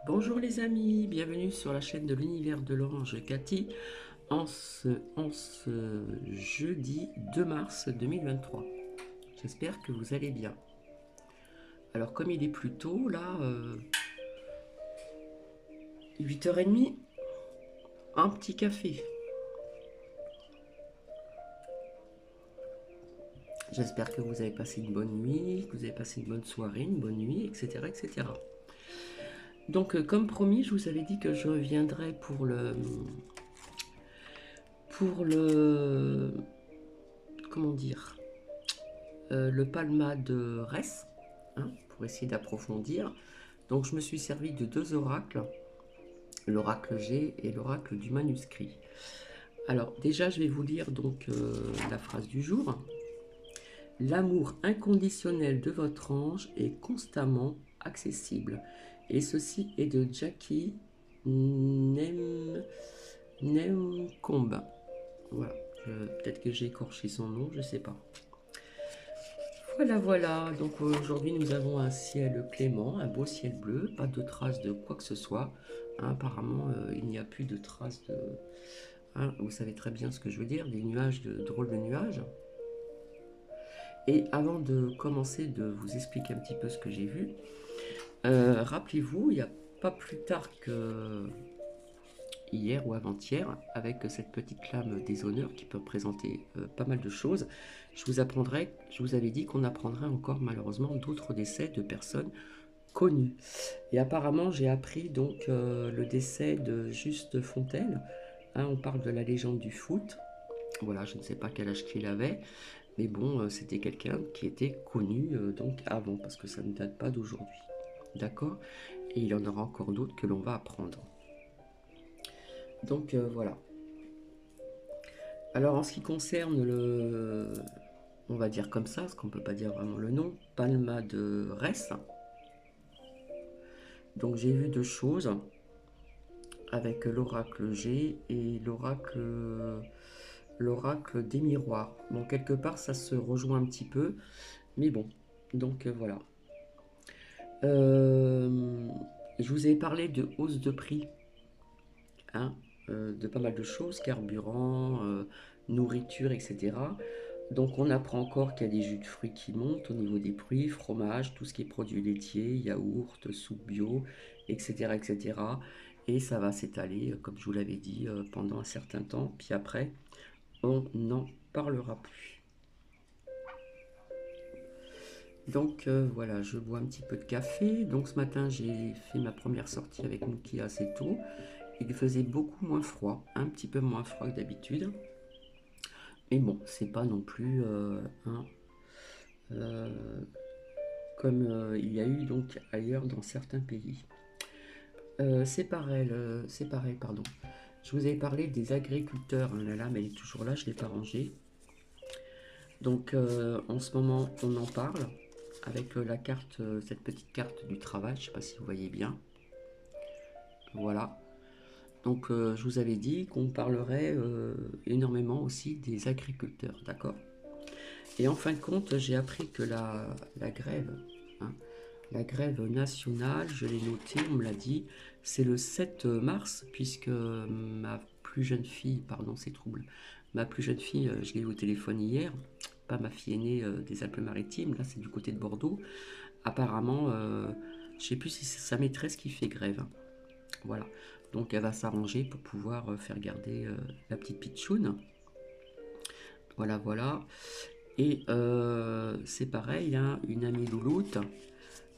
Bonjour les amis, bienvenue sur la chaîne de l'univers de l'Orange Cathy en ce jeudi 2 mars 2023. J'espère que vous allez bien. Alors comme il est plus tôt, là, 8h30, un petit café. J'espère que vous avez passé une bonne nuit, que vous avez passé une bonne soirée, une bonne nuit, etc. etc. Donc comme promis, je vous avais dit que je reviendrai pour le comment dire, le Palma de Res, hein, pour essayer d'approfondir. Donc je me suis servi de deux oracles, l'oracle G et l'oracle du manuscrit. Alors déjà je vais vous lire donc la phrase du jour. L'amour inconditionnel de votre ange est constamment accessible. Et ceci est de Jackie Nemcombe. Voilà, peut-être que j'ai écorché son nom, je ne sais pas. Voilà, voilà. Donc aujourd'hui, nous avons un ciel clément, un beau ciel bleu, pas de traces de quoi que ce soit. Hein, apparemment, il n'y a plus de traces de... Hein, vous savez très bien ce que je veux dire, des nuages, de drôles de nuages. Et avant de commencer de vous expliquer un petit peu ce que j'ai vu, rappelez-vous, il n'y a pas plus tard que hier ou avant-hier, avec cette petite lame des honneurs qui peut représenter pas mal de choses, je vous avais dit qu'on apprendrait encore malheureusement d'autres décès de personnes connues. Et apparemment, j'ai appris donc le décès de Juste Fontaine. Hein, on parle de la légende du foot. Voilà, je ne sais pas quel âge qu'il avait, mais bon, c'était quelqu'un qui était connu donc avant, parce que ça ne date pas d'aujourd'hui. D'accord. Et il y en aura encore d'autres que l'on va apprendre. Donc voilà. Alors en ce qui concerne on va dire comme ça, parce qu'on ne peut pas dire vraiment le nom, Palma de Res. Donc j'ai vu deux choses avec l'oracle G et l'oracle des miroirs. Bon, quelque part ça se rejoint un petit peu, mais bon, donc voilà. Euh, je vous ai parlé de hausse de prix, hein, de pas mal de choses, carburant, nourriture, etc. Donc on apprend encore qu'il y a des jus de fruits qui montent au niveau des fruits, fromage, tout ce qui est produits laitiers, yaourt, soupe bio, etc. etc. Et ça va s'étaler, comme je vous l'avais dit, pendant un certain temps. Puis après, on n'en parlera plus. Donc voilà, je bois un petit peu de café. Donc ce matin, j'ai fait ma première sortie avec Nuki assez tôt. Il faisait beaucoup moins froid, un petit peu moins froid que d'habitude. Mais bon, c'est pas non plus euh, comme il y a eu donc ailleurs dans certains pays. C'est pareil, pardon. Je vous avais parlé des agriculteurs, hein, la lame elle est toujours là, je ne l'ai pas rangée. Donc en ce moment on en parle avec la carte, cette petite carte du travail, je ne sais pas si vous voyez bien. Voilà. Donc je vous avais dit qu'on parlerait énormément aussi des agriculteurs, d'accord. Et en fin de compte, j'ai appris que la grève, hein, la grève nationale, je l'ai noté, on me l'a dit, c'est le 7 mars, puisque ma plus jeune fille, pardon, c'est trouble, ma plus jeune fille, je l'ai eu au téléphone hier, pas ma fille aînée des Alpes-Maritimes, là c'est du côté de Bordeaux, apparemment, je ne sais plus si c'est sa maîtresse qui fait grève, hein. Voilà, donc elle va s'arranger pour pouvoir faire garder la petite pitchoune, voilà, voilà. Et c'est pareil, hein, une amie louloute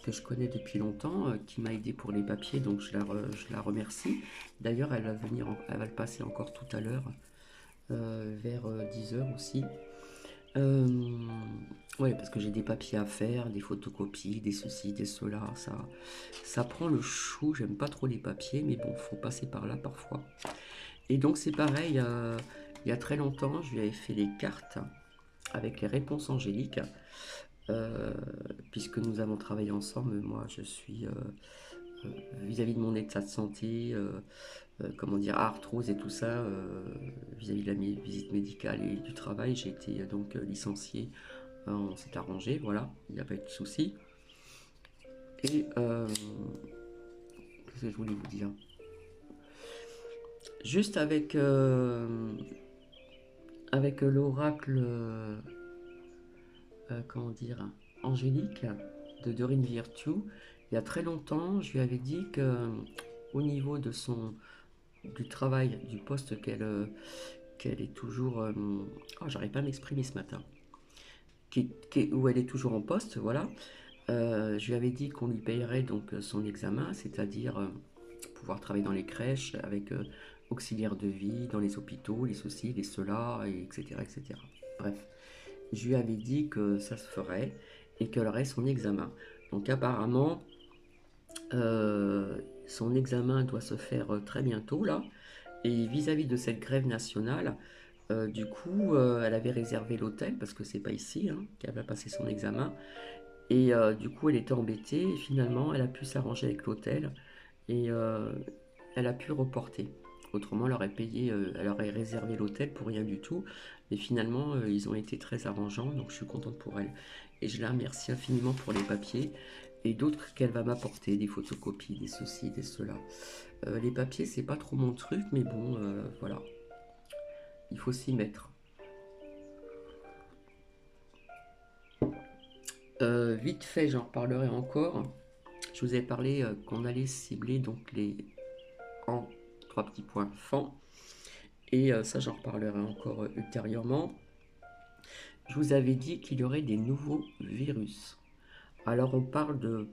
que je connais depuis longtemps, qui m'a aidé pour les papiers, donc je la remercie. D'ailleurs, elle va le passer encore tout à l'heure, vers 10h aussi. Euh, ouais, parce que j'ai des papiers à faire, des photocopies, des ceci, des cela. Ça prend le chou, j'aime pas trop les papiers, mais bon, faut passer par là parfois. Et donc c'est pareil, il y a très longtemps, je lui avais fait les cartes avec les réponses angéliques. Euh, Puisque nous avons travaillé ensemble, moi je suis vis-à-vis de mon état de santé, comment dire, arthrose et tout ça, vis-à-vis de la visite médicale et du travail, j'ai été donc licencié, on s'est arrangé, voilà, il n'y a pas eu de souci. Et Qu'est-ce que je voulais vous dire? Juste avec l'oracle, comment dire, angélique de Dorine Virtue, il y a très longtemps, je lui avais dit que au niveau du travail, du poste qu'elle est toujours... oh, j'arrive pas à m'exprimer ce matin. Où elle est toujours en poste, voilà. Je lui avais dit qu'on lui payerait donc son examen, c'est-à-dire pouvoir travailler dans les crèches avec auxiliaire de vie, dans les hôpitaux, les ceci, les cela, etc., etc. Bref, je lui avais dit que ça se ferait et qu'elle aurait son examen. Donc apparemment, son examen doit se faire très bientôt là. Et vis-à-vis de cette grève nationale, du coup, elle avait réservé l'hôtel parce que c'est pas ici hein, qu'elle va passer son examen. Et du coup, elle était embêtée et finalement, elle a pu s'arranger avec l'hôtel et elle a pu reporter. Autrement, elle aurait réservé l'hôtel pour rien du tout. Mais finalement, ils ont été très arrangeants, donc je suis contente pour elle. Et je la remercie infiniment pour les papiers et d'autres qu'elle va m'apporter, des photocopies, des ceci, des cela. Les papiers, c'est pas trop mon truc, mais bon, voilà, il faut s'y mettre. Vite fait, j'en reparlerai encore. Je vous ai parlé qu'on allait cibler donc les en trois petits points FAN. Et ça, j'en reparlerai encore ultérieurement. Je vous avais dit qu'il y aurait des nouveaux virus. Alors, on parle de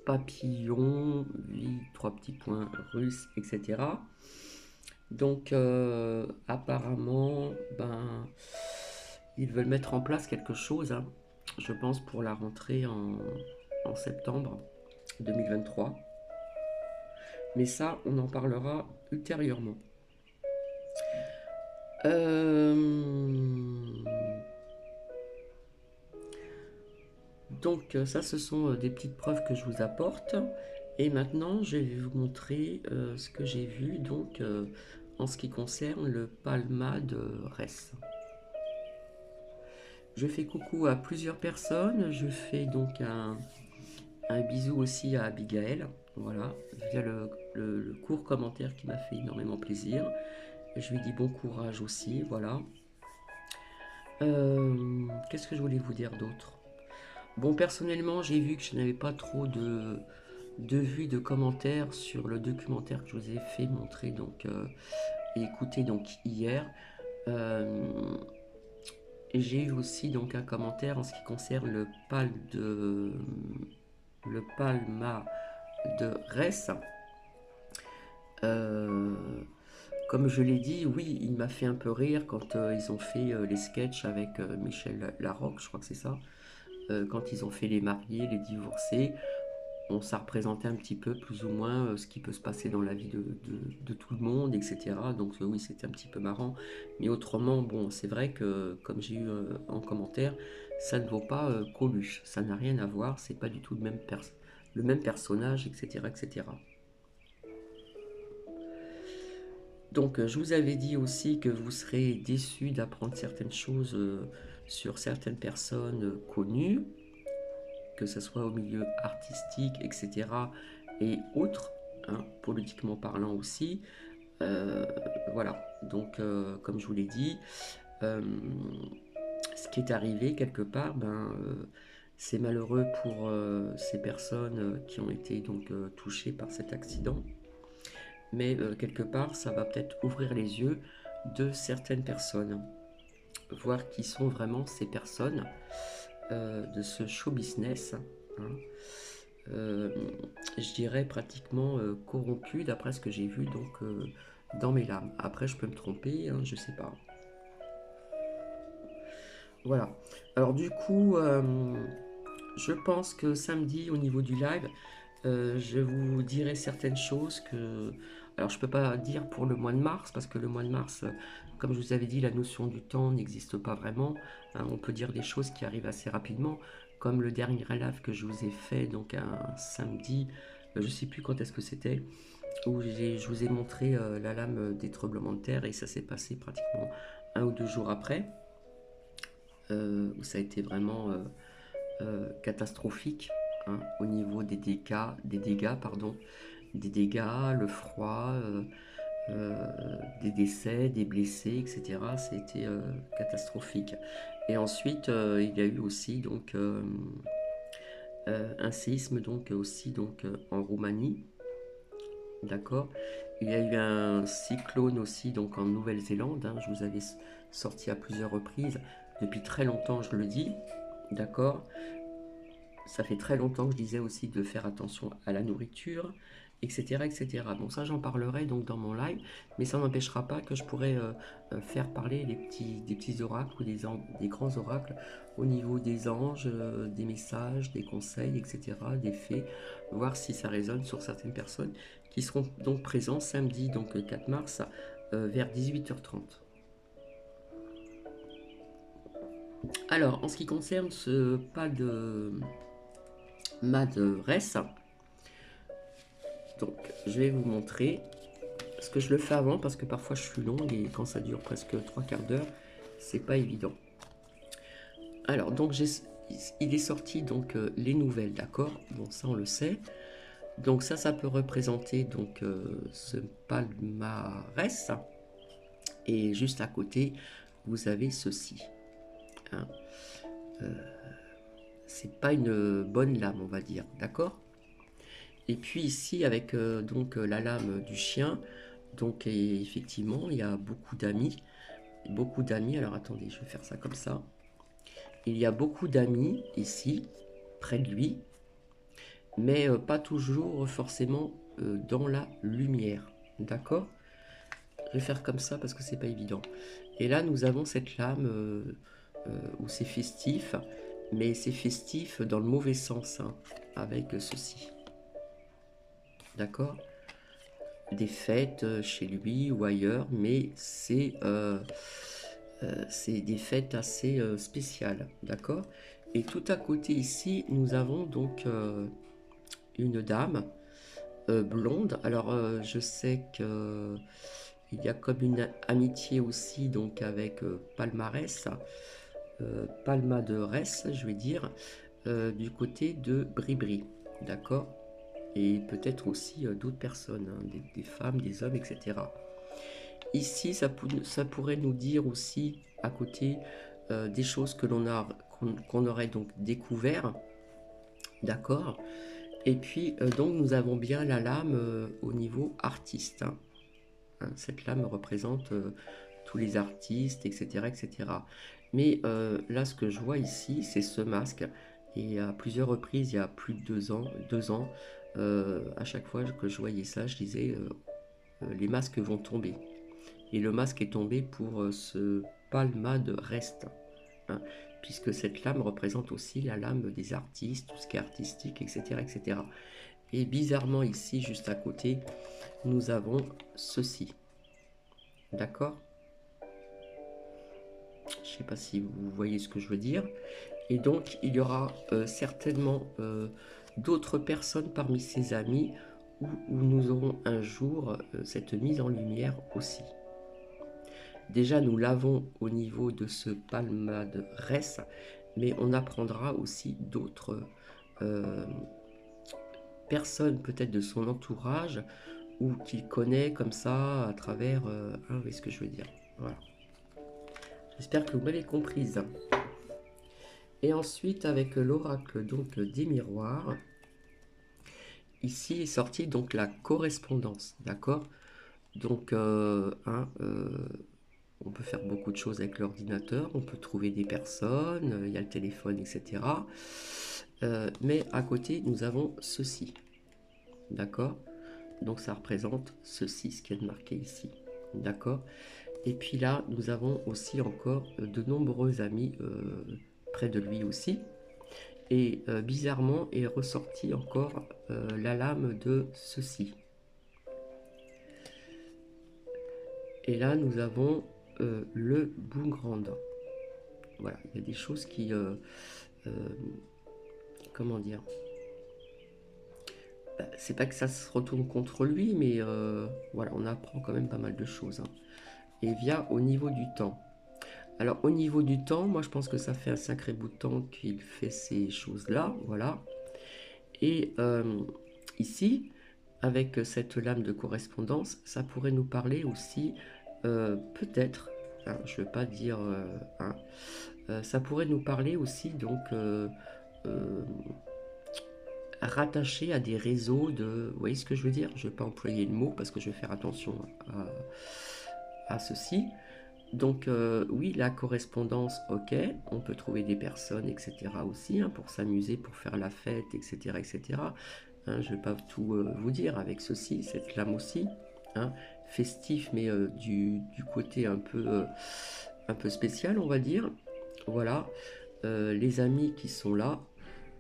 papillons, vie, trois petits points russes, etc. Donc, apparemment, ils veulent mettre en place quelque chose, hein, je pense, pour la rentrée en septembre 2023. Mais ça, on en parlera ultérieurement. Donc ça, ce sont des petites preuves que je vous apporte. Et maintenant, je vais vous montrer ce que j'ai vu donc en ce qui concerne le Palma de Res. Je fais coucou à plusieurs personnes. Je fais donc un bisou aussi à Abigail. Voilà, via le court commentaire qui m'a fait énormément plaisir. Je lui dis bon courage aussi, voilà. Qu'est-ce que je voulais vous dire d'autre? Bon, personnellement, j'ai vu que je n'avais pas trop de vues, de commentaires sur le documentaire que je vous ai fait montrer donc et écouter donc hier. Et j'ai eu aussi donc un commentaire en ce qui concerne le Palma de Res. Comme je l'ai dit, oui, il m'a fait un peu rire quand ils ont fait les sketchs avec Michel Larocque, je crois que c'est ça. Quand ils ont fait les mariés, les divorcés, ça représentait un petit peu plus ou moins ce qui peut se passer dans la vie de tout le monde, etc. Donc oui, c'était un petit peu marrant. Mais autrement, bon, c'est vrai que, comme j'ai eu en commentaire, ça ne vaut pas Coluche. Ça n'a rien à voir, c'est pas du tout le même personnage, etc., etc. Donc je vous avais dit aussi que vous serez déçus d'apprendre certaines choses sur certaines personnes connues, que ce soit au milieu artistique, etc. et autres, hein, politiquement parlant aussi. Voilà, donc comme je vous l'ai dit, ce qui est arrivé quelque part, c'est malheureux pour ces personnes qui ont été donc touchées par cet accident. Mais quelque part, ça va peut-être ouvrir les yeux de certaines personnes, voir qui sont vraiment ces personnes de ce show business, hein, je dirais pratiquement corrompu d'après ce que j'ai vu donc dans mes lames. Après, je peux me tromper, hein, je sais pas. Voilà. Alors du coup, je pense que samedi au niveau du live, je vous dirai certaines choses que... Alors je peux pas dire pour le mois de mars, parce que le mois de mars, comme je vous avais dit, la notion du temps n'existe pas vraiment. Hein, on peut dire des choses qui arrivent assez rapidement, comme le dernier live que je vous ai fait, donc un samedi, je sais plus quand est-ce que c'était, où je vous ai montré la lame des tremblements de terre, et ça s'est passé pratiquement 1 ou 2 jours après, où ça a été vraiment catastrophique, hein, au niveau des dégâts, pardon. des dégâts, le froid, des décès, des blessés, etc. C'était catastrophique. Et ensuite, il y a eu aussi donc un séisme donc aussi donc en Roumanie, d'accord. Il y a eu un cyclone aussi donc en Nouvelle-Zélande, hein, je vous avais sorti à plusieurs reprises, depuis très longtemps je le dis, d'accord. Ça fait très longtemps que je disais aussi de faire attention à la nourriture, etc. etc. Bon, ça j'en parlerai donc dans mon live, mais ça n'empêchera pas que je pourrais faire parler des petits oracles ou des grands oracles au niveau des anges, des messages, des conseils, etc., des faits, voir si ça résonne sur certaines personnes qui seront donc présents samedi, donc 4 mars, vers 18h30. Alors, en ce qui concerne ce pas de m'adresse. Donc, je vais vous montrer. Parce que je le fais avant, parce que parfois je suis longue et quand ça dure presque 3/4 d'heure, c'est pas évident. Alors, donc, il est sorti donc les nouvelles, d'accord. Bon, ça on le sait. Donc ça peut représenter donc ce palmarès. Et juste à côté, vous avez ceci. Hein. C'est pas une bonne lame, on va dire, d'accord. Et puis ici, avec donc la lame du chien, donc effectivement, il y a beaucoup d'amis. Beaucoup d'amis. Alors attendez, je vais faire ça comme ça. Il y a beaucoup d'amis ici, près de lui, mais pas toujours forcément dans la lumière. D'accord. Je vais faire comme ça parce que c'est pas évident. Et là, nous avons cette lame où c'est festif, mais c'est festif dans le mauvais sens, hein, avec ceci. D'accord. Des fêtes chez lui ou ailleurs, mais c'est des fêtes assez spéciales, d'accord. Et tout à côté ici, nous avons donc une dame blonde. Alors je sais que il y a comme une amitié aussi donc avec Palmarès, Palmaderès, je vais dire, du côté de Bribri, d'accord. Et peut-être aussi d'autres personnes, hein, des femmes, des hommes, etc. Ici, ça pourrait nous dire aussi à côté des choses que qu'on aurait donc découvert, d'accord. Et puis donc nous avons bien la lame au niveau artiste. Hein. Hein, cette lame représente tous les artistes, etc., etc. Mais là, ce que je vois ici, c'est ce masque. Et à plusieurs reprises, il y a plus de 2 ans, à chaque fois que je voyais ça, je disais les masques vont tomber. Et le masque est tombé pour ce palma de reste, hein, puisque cette lame représente aussi la lame des artistes, tout ce qui est artistique, etc., etc. Et bizarrement ici, juste à côté, nous avons ceci. D'accord. Je ne sais pas si vous voyez ce que je veux dire. Et donc, il y aura certainement d'autres personnes parmi ses amis où nous aurons un jour cette mise en lumière aussi. Déjà, nous l'avons au niveau de ce palmarès, mais on apprendra aussi d'autres personnes, peut-être de son entourage, ou qu'il connaît comme ça à travers... vous voyez ce que je veux dire. Voilà. J'espère que vous m'avez comprise. Et ensuite, avec l'oracle donc des miroirs, ici est sorti donc la correspondance, d'accord. Donc, on peut faire beaucoup de choses avec l'ordinateur, on peut trouver des personnes, il y a le téléphone, etc. Mais à côté, nous avons ceci, d'accord. Donc, ça représente ceci, ce qui est marqué ici, d'accord. Et puis là, nous avons aussi encore de nombreux amis près de lui aussi. Et bizarrement est ressorti encore la lame de ceci. Et là, nous avons le boomerang. Voilà, il y a des choses qui... comment dire, c'est pas que ça se retourne contre lui, mais voilà, on apprend quand même pas mal de choses. Hein. Et vient au niveau du temps. Alors, au niveau du temps, moi, je pense que ça fait un sacré bout de temps qu'il fait ces choses-là, voilà. Et ici, avec cette lame de correspondance, ça pourrait nous parler aussi, peut-être, hein, je ne veux pas dire, hein, ça pourrait nous parler aussi, donc, rattaché à des réseaux de... Vous voyez ce que je veux dire? Je ne vais pas employer le mot parce que je vais faire attention à ceci. Donc oui, la correspondance, ok, on peut trouver des personnes, etc. aussi, hein, pour s'amuser, pour faire la fête, etc. etc. Hein, je ne vais pas tout vous dire avec ceci, cette lame aussi, hein, festif, mais du côté un peu spécial, on va dire. Voilà, les amis qui sont là,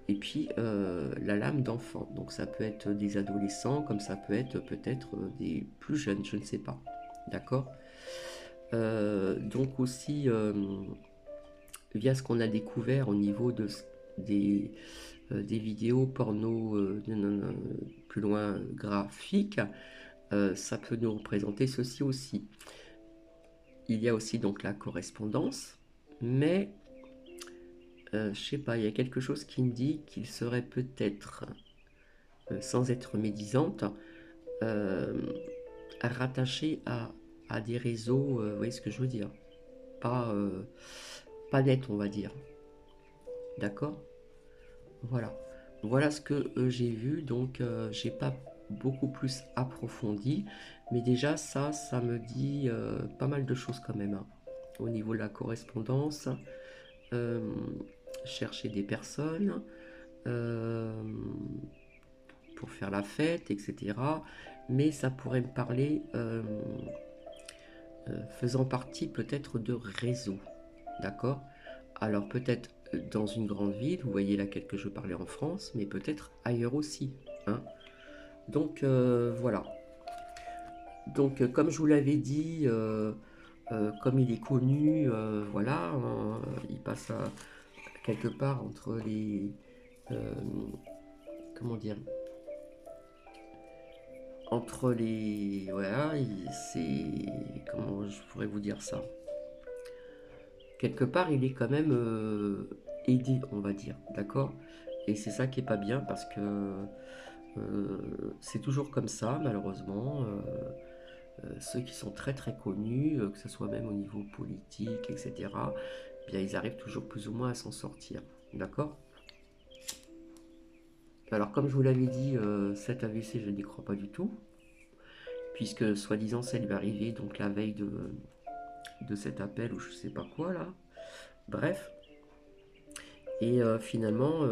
et puis la lame d'enfant. Donc ça peut être des adolescents, comme ça peut être peut-être des plus jeunes, je ne sais pas. D'accord? Donc aussi, via ce qu'on a découvert au niveau des vidéos porno plus loin graphiques, ça peut nous représenter ceci aussi. Il y a aussi donc la correspondance, mais je sais pas, il y a quelque chose qui me dit qu'il serait peut-être, sans être médisante, rattaché à des réseaux, vous voyez ce que je veux dire? Pas, pas net, on va dire. D'accord? Voilà. Voilà ce que j'ai vu, donc j'ai pas beaucoup plus approfondi, mais déjà ça me dit pas mal de choses quand même, hein. Au niveau de la correspondance, euh, chercher des personnes euh, pour faire la fête, etc. Mais ça pourrait me parler faisant partie peut-être de réseaux, d'accord? Alors peut-être dans une grande ville, vous voyez laquelle que je parlais en France, mais peut-être ailleurs aussi, hein. Donc voilà. Donc comme je vous l'avais dit, comme il est connu, voilà, hein, il passe quelque part entre les... euh, comment dire? Entre les... Voilà, c'est... Comment je pourrais vous dire ça? Quelque part, il est quand même aidé, on va dire, d'accord? Et c'est ça qui est pas bien parce que c'est toujours comme ça, malheureusement. Ceux qui sont très très connus, que ce soit même au niveau politique, etc., eh bien, ils arrivent toujours plus ou moins à s'en sortir, d'accord? Alors, comme je vous l'avais dit, cet AVC, je n'y crois pas du tout, puisque soi-disant, ça lui est arrivé donc la veille de cet appel ou je sais pas quoi là. Bref, et finalement,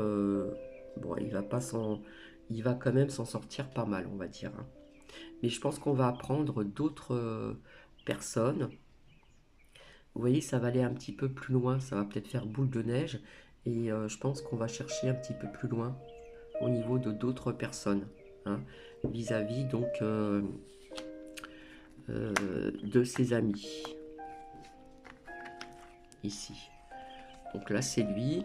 bon, il va quand même s'en sortir pas mal, on va dire, hein. Mais je pense qu'on va apprendre d'autres personnes. Vous voyez, ça va aller un petit peu plus loin, ça va peut-être faire boule de neige. Et je pense qu'on va chercher un petit peu plus loin au niveau de d'autres personnes, hein, vis-à-vis donc de ses amis. Ici. Donc là, c'est lui.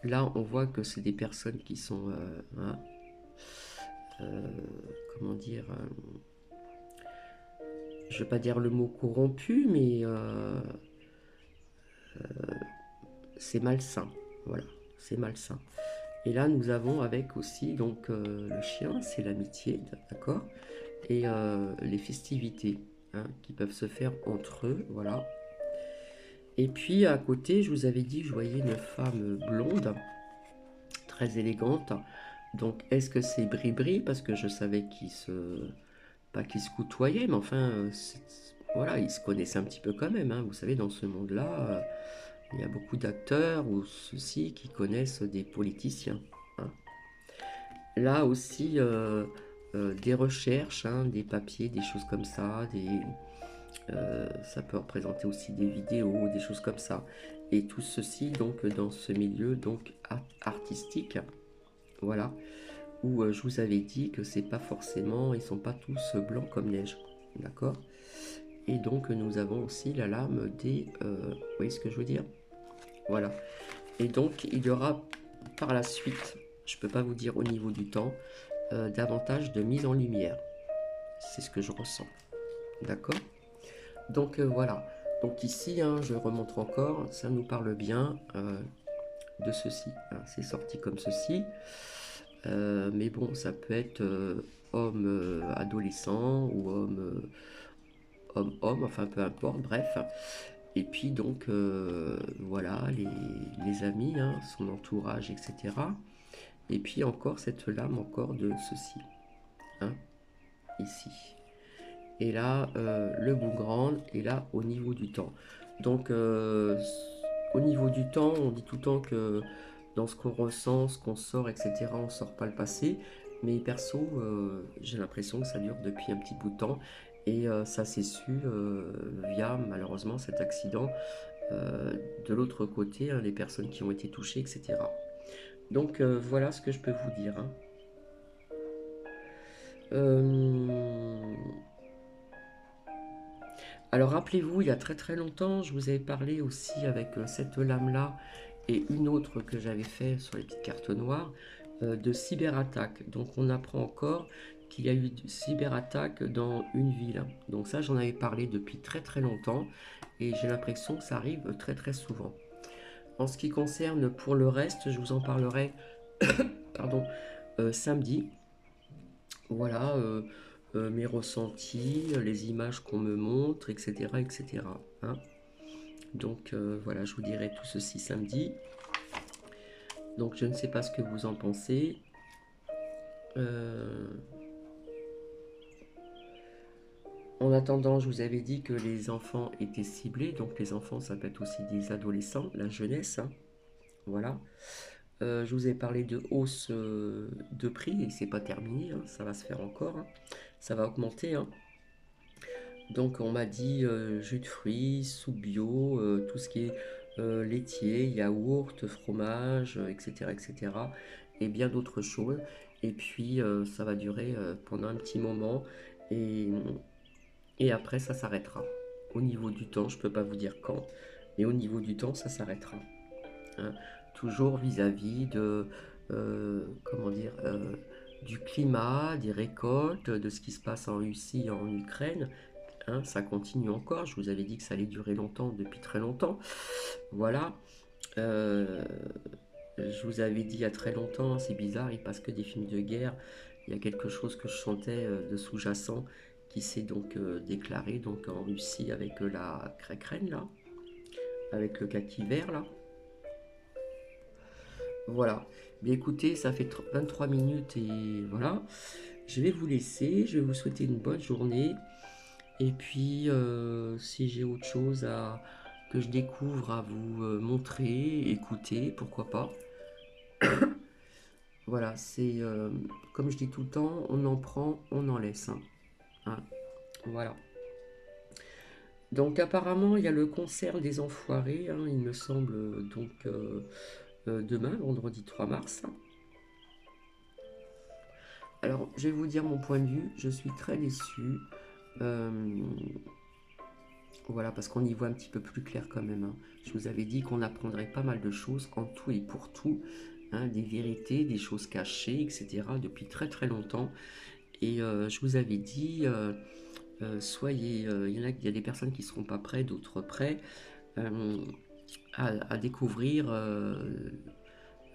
Là, on voit que c'est des personnes qui sont... hein, comment dire, je ne vais pas dire le mot corrompu, mais c'est malsain. Voilà, c'est malsain. Et là, nous avons avec aussi donc le chien, c'est l'amitié, d'accord, et les festivités, hein, qui peuvent se faire entre eux, voilà. Et puis à côté, je vous avais dit que je voyais une femme blonde, très élégante. Donc, est-ce que c'est Bribri? Parce que je savais qu'ils se... Pas qu'ils se côtoyaient, mais enfin, voilà, ils se connaissaient un petit peu quand même, hein. Vous savez, dans ce monde-là, il y a beaucoup d'acteurs ou ceux-ci qui connaissent des politiciens, hein. Là aussi, des recherches, hein, des papiers, des choses comme ça, ça peut représenter aussi des vidéos, des choses comme ça. Et tout ceci, donc, dans ce milieu donc artistique, voilà, où je vous avais dit que c'est pas forcément, ils sont pas tous blancs comme neige, d'accord? Et donc nous avons aussi la lame des, vous voyez ce que je veux dire? Voilà. Et donc il y aura par la suite, je peux pas vous dire au niveau du temps, davantage de mise en lumière. C'est ce que je ressens, d'accord? Donc voilà. Donc ici, hein, je remontre encore, ça nous parle bien de ceci, hein. C'est sorti comme ceci. Mais bon, ça peut être homme adolescent ou homme, enfin peu importe, bref. Et puis donc voilà, les amis, hein, son entourage, etc. Et puis encore cette lame encore de ceci, hein, ici. Et là, le boomerang est là au niveau du temps. Donc au niveau du temps, on dit tout le temps que dans ce qu'on ressent, ce qu'on sort, etc., on ne sort pas le passé. Mais perso, j'ai l'impression que ça dure depuis un petit bout de temps. Et ça s'est su via malheureusement cet accident euh, de l'autre côté, hein, les personnes qui ont été touchées, etc. Donc voilà ce que je peux vous dire, hein. Euh, Alors rappelez-vous, il y a très très longtemps, je vous avais parlé aussi avec cette lame-là et une autre que j'avais fait sur les petites cartes noires de cyberattaque. Donc on apprend encore qu'il y a eu de cyberattaque dans une ville. Donc ça, j'en avais parlé depuis très très longtemps et j'ai l'impression que ça arrive très très souvent. En ce qui concerne pour le reste, je vous en parlerai pardon, samedi. Voilà, mes ressentis, les images qu'on me montre, etc. etc. hein. Donc voilà, je vous dirai tout ceci samedi. Donc je ne sais pas ce que vous en pensez. Euh, En attendant, je vous avais dit que les enfants étaient ciblés. Donc les enfants, ça peut être aussi des adolescents, la jeunesse, hein. Voilà. Je vous ai parlé de hausse de prix et c'est pas terminé, hein, ça va se faire encore, hein. Ça va augmenter, hein. Donc on m'a dit jus de fruits, soupe bio, tout ce qui est laitier, yaourt, fromage, etc., etc. Et bien d'autres choses. Et puis ça va durer pendant un petit moment et, et après ça s'arrêtera. Au niveau du temps, je ne peux pas vous dire quand, mais au niveau du temps, ça s'arrêtera, hein. Toujours vis-à-vis de, comment dire, du climat, des récoltes, de ce qui se passe en Russie et en Ukraine, hein, ça continue encore. Je vous avais dit que ça allait durer longtemps, depuis très longtemps. Voilà. Euh, je vous avais dit il y a très longtemps, c'est bizarre, il passe que des films de guerre. Il y a quelque chose que je chantais de sous-jacent qui s'est donc déclaré donc en Russie avec la Ukraine là, avec le kaki vert là. Voilà. Bien écoutez, ça fait 23 minutes et voilà. Je vais vous laisser. Je vais vous souhaiter une bonne journée. Et puis, si j'ai autre chose que je découvre à vous montrer, écouter, pourquoi pas. Voilà, c'est comme je dis tout le temps, on en prend, on en laisse, hein. Hein, voilà. Donc apparemment, il y a le concert des Enfoirés, hein, il me semble, donc demain, vendredi 3 mars. Alors, je vais vous dire mon point de vue, je suis très déçu. Euh, Voilà, parce qu'on y voit un petit peu plus clair quand même, hein. Je vous avais dit qu'on apprendrait pas mal de choses en tout et pour tout, hein, des vérités, des choses cachées, etc. depuis très très longtemps. Et je vous avais dit, soyez, il y a des personnes qui ne seront pas prêtes, d'autres prêts euh, à découvrir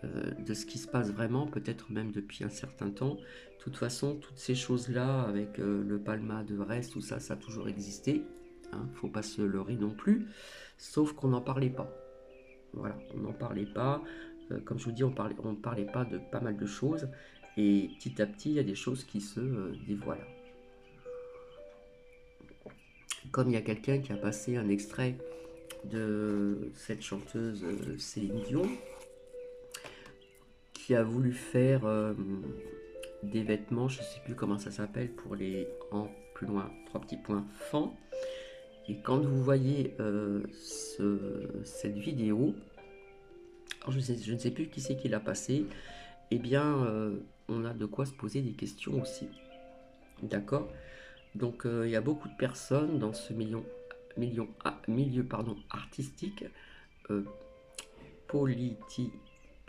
de ce qui se passe vraiment, peut-être même depuis un certain temps. De toute façon, toutes ces choses-là, avec le palma de reste, tout ça, ça a toujours existé, hein, faut pas se leurrer non plus, sauf qu'on n'en parlait pas. Voilà, on n'en parlait pas. Comme je vous dis, on parlait pas de pas mal de choses. Et petit à petit, il y a des choses qui se dévoilent. Comme il y a quelqu'un qui a passé un extrait de cette chanteuse Céline Dion, qui a voulu faire des vêtements, je ne sais plus comment ça s'appelle, pour les en plus loin, trois petits points, fans. Et quand vous voyez cette vidéo, alors je ne sais plus qui c'est qui l'a passé, eh bien, on a de quoi se poser des questions aussi. D'accord. Donc, il y a beaucoup de personnes dans ce milieu pardon, artistique, euh, politique,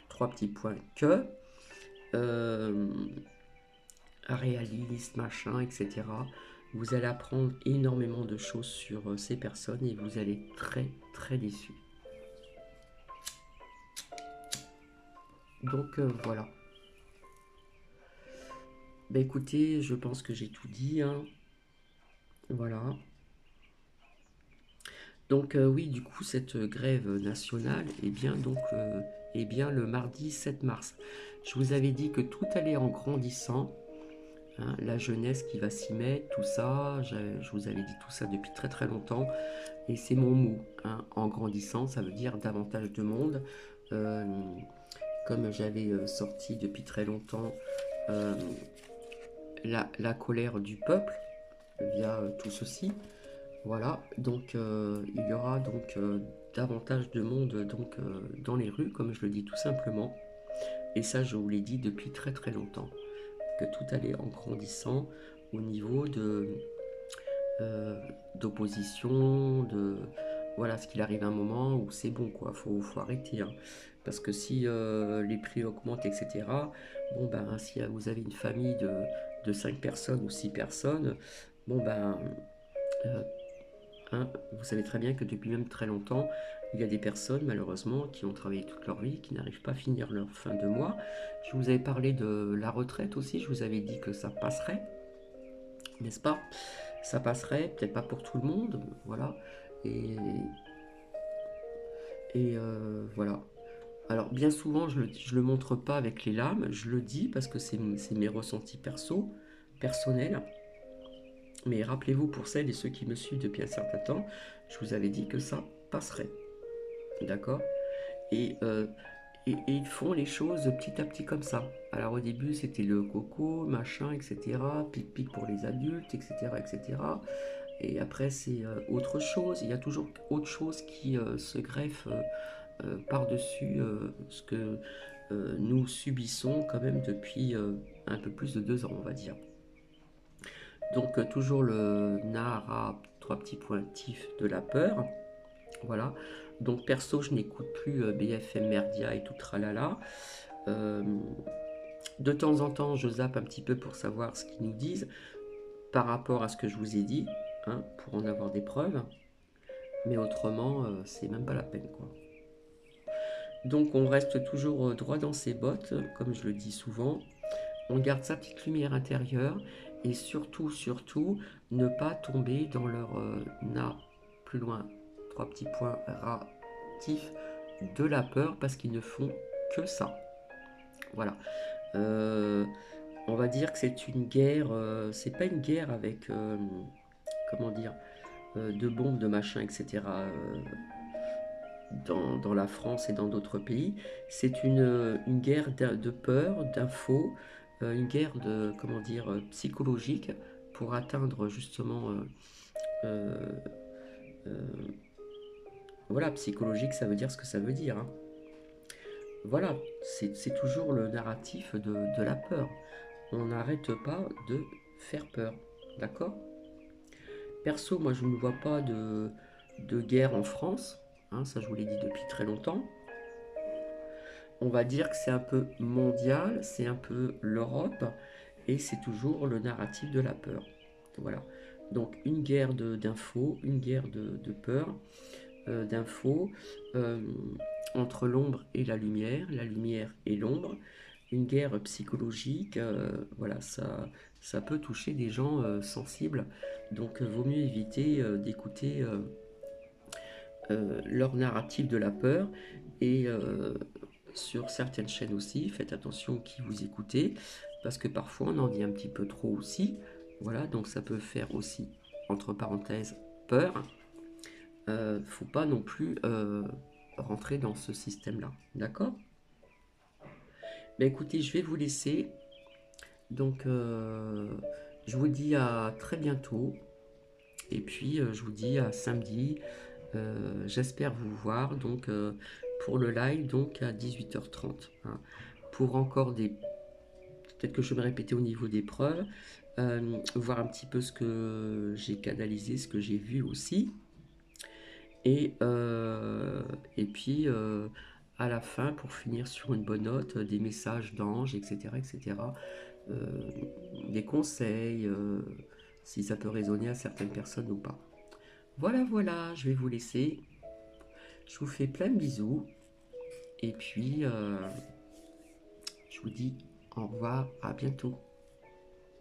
trois petits points, que euh, réaliste, machin, etc. Vous allez apprendre énormément de choses sur ces personnes et vous allez être très très déçu. Donc voilà. Ben écoutez, je pense que j'ai tout dit, hein. Voilà. Donc oui, du coup, cette grève nationale est bien le mardi 7 mars. Je vous avais dit que tout allait en grandissant, hein, la jeunesse qui va s'y mettre, tout ça. Je vous avais dit tout ça depuis très très longtemps. Et c'est mon mot, hein, en grandissant, ça veut dire davantage de monde. Euh, Comme j'avais sorti depuis très longtemps euh, la colère du peuple via tout ceci. Voilà, donc il y aura donc davantage de monde dans les rues, comme je le dis tout simplement. Et ça, je vous l'ai dit depuis très très longtemps, que tout allait en grandissant au niveau euh, d'opposition, de voilà, ce qu'il arrive un moment où c'est bon quoi, faut arrêter, hein. Parce que si les prix augmentent, etc., bon ben si vous avez une famille de 5 personnes ou 6 personnes, bon ben euh, hein, vous savez très bien que depuis même très longtemps, il y a des personnes malheureusement qui ont travaillé toute leur vie, qui n'arrivent pas à finir leur fin de mois. Je vous avais parlé de la retraite aussi, je vous avais dit que ça passerait, n'est-ce pas? Ça passerait, peut-être pas pour tout le monde, voilà. Et, voilà. Alors bien souvent, je le montre pas avec les larmes, je le dis parce que c'est mes ressentis personnels. Mais rappelez-vous pour celles et ceux qui me suivent depuis un certain temps, je vous avais dit que ça passerait. D'accord? Et, euh, et ils font les choses petit à petit comme ça. Alors au début c'était le coco, machin, etc. Pic-pic pour les adultes, etc. etc. Et après c'est autre chose. Il y a toujours autre chose qui se greffe par-dessus ce que nous subissons quand même depuis un peu plus de 2 ans, on va dire. Donc toujours le Nahara, trois petits pointifs de la peur. Voilà. Donc perso, je n'écoute plus BFM Merdia et tout tralala. Euh, de temps en temps, je zappe un petit peu pour savoir ce qu'ils nous disent par rapport à ce que je vous ai dit, hein, pour en avoir des preuves. Mais autrement, c'est même pas la peine, quoi. Donc on reste toujours droit dans ses bottes, comme je le dis souvent. On garde sa petite lumière intérieure et surtout, surtout, ne pas tomber dans leur na plus loin, trois petits points ratifs de la peur parce qu'ils ne font que ça. Voilà. Euh, on va dire que c'est une guerre, c'est pas une guerre avec, comment dire, de bombes, de machins, etc. Dans la France et dans d'autres pays. C'est une guerre de peur, d'infos, une guerre de, comment dire, psychologique pour atteindre justement, euh, euh, voilà, psychologique, ça veut dire ce que ça veut dire, hein. Voilà, c'est toujours le narratif de la peur. On n'arrête pas de faire peur, d'accord? Perso, moi je ne vois pas de guerre en France, hein, ça je vous l'ai dit depuis très longtemps. On va dire que c'est un peu mondial, c'est un peu l'Europe, et c'est toujours le narratif de la peur. Voilà. Donc une guerre d'infos, une guerre de peur, d'infos, euh, entre l'ombre et la lumière et l'ombre, une guerre psychologique, voilà, ça peut toucher des gens sensibles, donc vaut mieux éviter d'écouter leur narratif de la peur et sur certaines chaînes aussi, faites attention qui vous écoutez, parce que parfois on en dit un petit peu trop aussi. Voilà, donc ça peut faire aussi, entre parenthèses, peur. Faut pas non plus rentrer dans ce système-là. D'accord? Ben écoutez, je vais vous laisser. Donc, je vous dis à très bientôt. Et puis, je vous dis à samedi. J'espère vous voir donc pour le live donc à 18h30, hein. Pour encore des peut-être que je vais me répéter au niveau des preuves, voir un petit peu ce que j'ai canalisé, ce que j'ai vu aussi, et, euh, et puis à la fin, pour finir sur une bonne note, des messages d'anges, etc., etc., euh, des conseils, si ça peut résonner à certaines personnes ou pas. Voilà, voilà, je vais vous laisser. Je vous fais plein de bisous, et puis je vous dis au revoir, à bientôt.